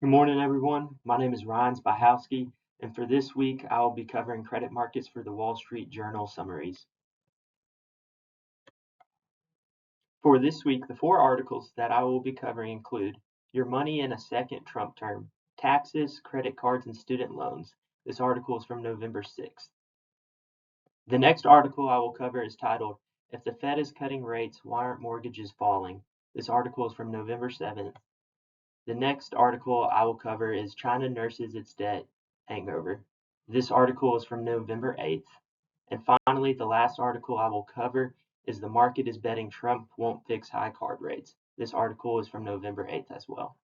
Good morning, everyone. My name is Ryan Spychalski, and for this week, I will be covering credit markets for the Wall Street Journal summaries. For this week, the four articles that I will be covering include Your Money in a Second Trump Term, Taxes, Credit Cards, and Student Loans. This article is from November 6th. The next article I will cover is titled, If the Fed is Cutting Rates, Why Aren't Mortgages Falling? This article is from November 7th. The next article I will cover is China Nurses Its Debt Hangover. This article is from November 8th. And finally, the last article I will cover is The Market is Betting Trump Won't Fix High Card Rates. This article is from November 8th as well.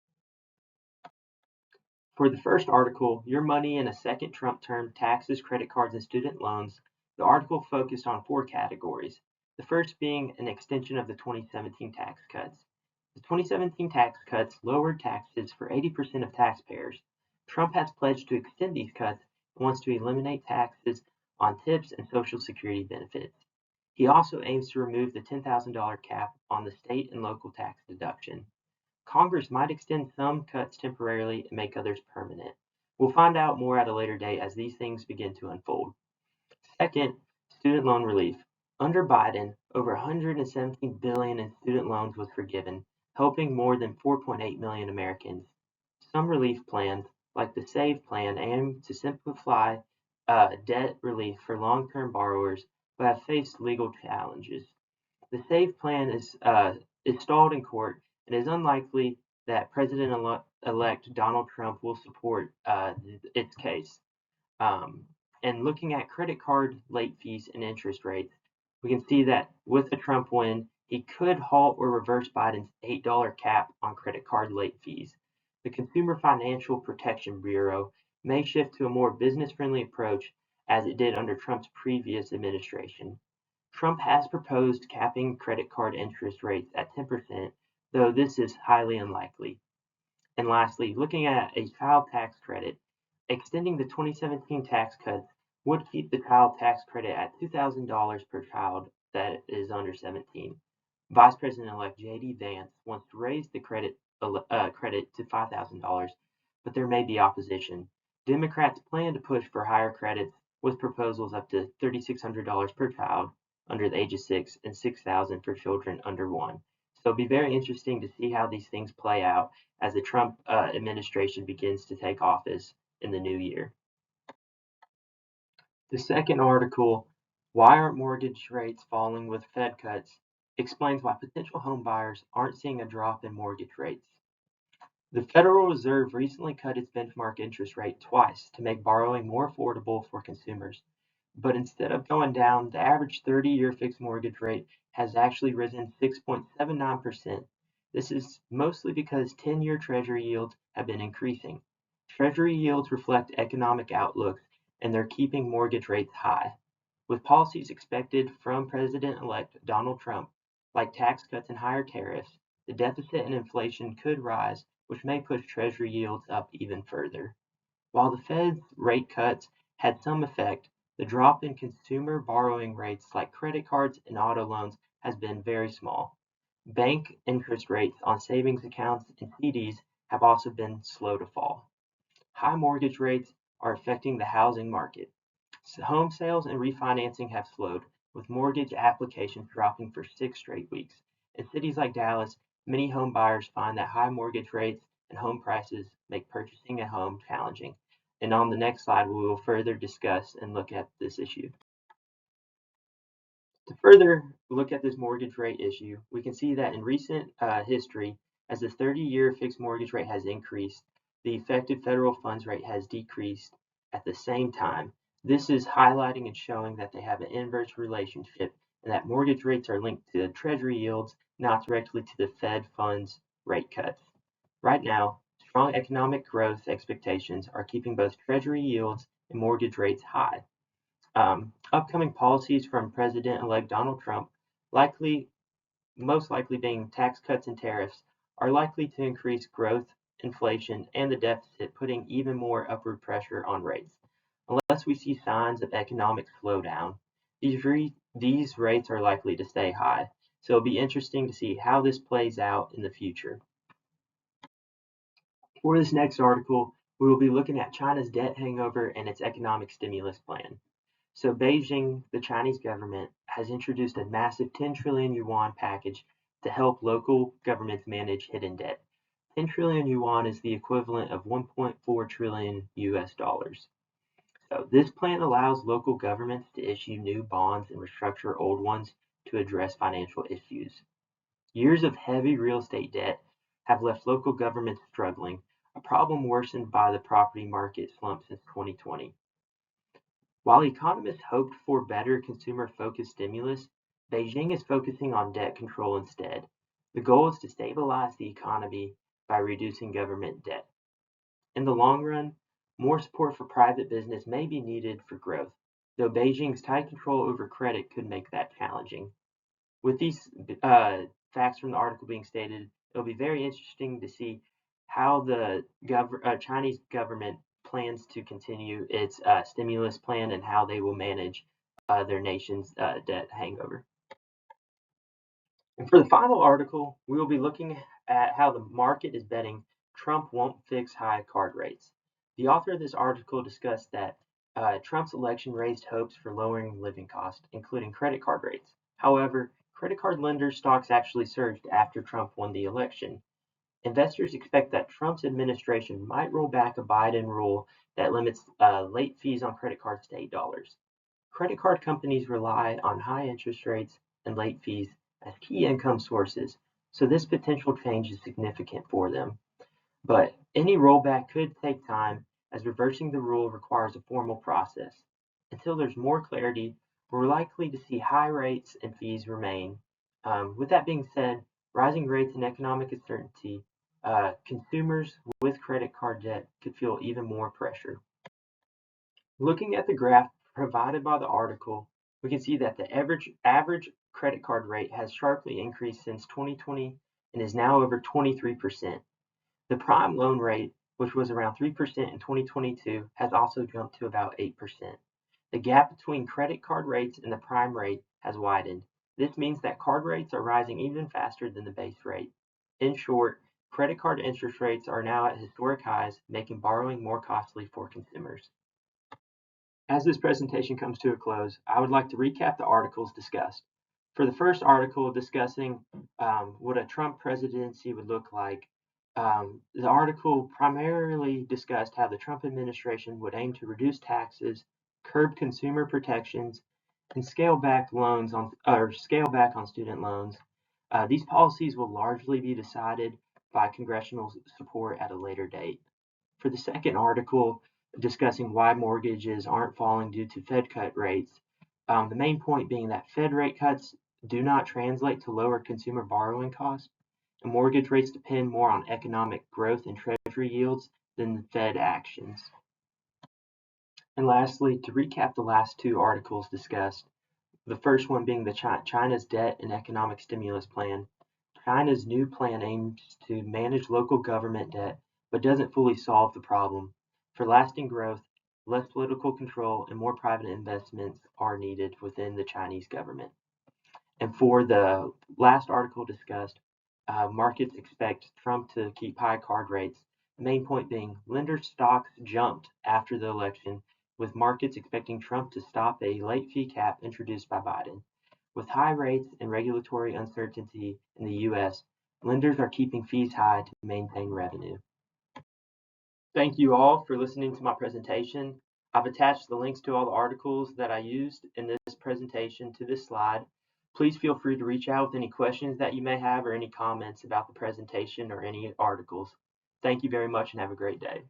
For the first article, Your Money in a Second Trump Term, Taxes, Credit Cards, and Student Loans, the article focused on four categories. The first being an extension of the 2017 tax cuts. The 2017 tax cuts lowered taxes for 80% of taxpayers. Trump has pledged to extend these cuts and wants to eliminate taxes on tips and Social Security benefits. He also aims to remove the $10,000 cap on the state and local tax deduction. Congress might extend some cuts temporarily and make others permanent. We'll find out more at a later date as these things begin to unfold. Second, student loan relief. Under Biden, over $117 billion in student loans was forgiven, helping more than 4.8 million Americans. Some relief plans, like the SAVE plan, aim to simplify debt relief for long-term borrowers who have faced legal challenges. The SAVE plan is stalled in court and it is unlikely that President-elect Donald Trump will support its case. And looking at credit card late fees and interest rates, we can see that with the Trump win, he could halt or reverse Biden's $8 cap on credit card late fees. The Consumer Financial Protection Bureau may shift to a more business-friendly approach as it did under Trump's previous administration. Trump has proposed capping credit card interest rates at 10%, though this is highly unlikely. And lastly, looking at a child tax credit, extending the 2017 tax cuts would keep the child tax credit at $2,000 per child that is under 17. Vice President-elect J.D. Vance wants to raise the credit to $5,000, but there may be opposition. Democrats plan to push for higher credits with proposals up to $3,600 per child under the age of 6 and $6,000 for children under 1. So it'll be very interesting to see how these things play out as the Trump administration begins to take office in the new year. The second article, Why Aren't Mortgage Rates Falling with Fed Cuts, explains why potential home buyers aren't seeing a drop in mortgage rates. The Federal Reserve recently cut its benchmark interest rate twice to make borrowing more affordable for consumers. But instead of going down, the average 30-year fixed mortgage rate has actually risen 6.79%. This is mostly because 10-year Treasury yields have been increasing. Treasury yields reflect economic outlooks, and they're keeping mortgage rates high. With policies expected from President-elect Donald Trump, like tax cuts and higher tariffs, the deficit and inflation could rise, which may push Treasury yields up even further. While the Fed's rate cuts had some effect, the drop in consumer borrowing rates like credit cards and auto loans has been very small. Bank interest rates on savings accounts and CDs have also been slow to fall. High mortgage rates are affecting the housing market. Home sales and refinancing have slowed, with mortgage applications dropping for 6 straight weeks. In cities like Dallas, many home buyers find that high mortgage rates and home prices make purchasing a home challenging. And on the next slide, we will further discuss and look at this issue. To further look at this mortgage rate issue, we can see that in recent history, as the 30-year fixed mortgage rate has increased, the effective federal funds rate has decreased at the same time. This is highlighting and showing that they have an inverse relationship and that mortgage rates are linked to Treasury yields, not directly to the Fed funds rate cuts. Right now, strong economic growth expectations are keeping both Treasury yields and mortgage rates high. Upcoming policies from President-elect Donald Trump, most likely being tax cuts and tariffs, are likely to increase growth, inflation, and the deficit, putting even more upward pressure on rates. Unless we see signs of economic slowdown, these rates are likely to stay high. So it'll be interesting to see how this plays out in the future. For this next article, we will be looking at China's debt hangover and its economic stimulus plan. So Beijing, the Chinese government, has introduced a massive 10 trillion yuan package to help local governments manage hidden debt. 10 trillion yuan is the equivalent of 1.4 trillion US dollars. So this plan allows local governments to issue new bonds and restructure old ones to address financial issues. Years of heavy real estate debt have left local governments struggling, a problem worsened by the property market slump since 2020. While economists hoped for better consumer-focused stimulus, Beijing is focusing on debt control instead. The goal is to stabilize the economy by reducing government debt. In the long run, more support for private business may be needed for growth, though Beijing's tight control over credit could make that challenging. With these facts from the article being stated, it'll be very interesting to see how the Chinese government plans to continue its stimulus plan and how they will manage their nation's debt hangover. And for the final article, we will be looking at how the market is betting Trump won't fix high card rates. The author of this article discussed that Trump's election raised hopes for lowering living costs, including credit card rates. However, credit card lenders' stocks actually surged after Trump won the election. Investors expect that Trump's administration might roll back a Biden rule that limits late fees on credit cards to $8. Credit card companies rely on high interest rates and late fees as key income sources, so this potential change is significant for them. But any rollback could take time, as reversing the rule requires a formal process. Until there's more clarity, we're likely to see high rates and fees remain. With that being said, rising rates and economic uncertainty, consumers with credit card debt could feel even more pressure. Looking at the graph provided by the article, we can see that the average credit card rate has sharply increased since 2020 and is now over 23%. The prime loan rate, which was around 3% in 2022, has also jumped to about 8%. The gap between credit card rates and the prime rate has widened. This means that card rates are rising even faster than the base rate. In short, credit card interest rates are now at historic highs, making borrowing more costly for consumers. As this presentation comes to a close, I would like to recap the articles discussed. For the first article discussing what a Trump presidency would look like, the article primarily discussed how the Trump administration would aim to reduce taxes, curb consumer protections, and scale back on student loans. These policies will largely be decided by congressional support at a later date. For the second article, discussing why mortgages aren't falling due to Fed cut rates, the main point being that Fed rate cuts do not translate to lower consumer borrowing costs, and mortgage rates depend more on economic growth and treasury yields than the Fed actions. And lastly, to recap the last two articles discussed, the first one being China's debt and economic stimulus plan. China's new plan aims to manage local government debt, but doesn't fully solve the problem. For lasting growth, less political control and more private investments are needed within the Chinese government. And for the last article discussed, markets expect Trump to keep high card rates. The main point being lenders' stocks jumped after the election, with markets expecting Trump to stop a late fee cap introduced by Biden. With high rates and regulatory uncertainty in the U.S., lenders are keeping fees high to maintain revenue. Thank you all for listening to my presentation. I've attached the links to all the articles that I used in this presentation to this slide. Please feel free to reach out with any questions that you may have or any comments about the presentation or any articles. Thank you very much and have a great day.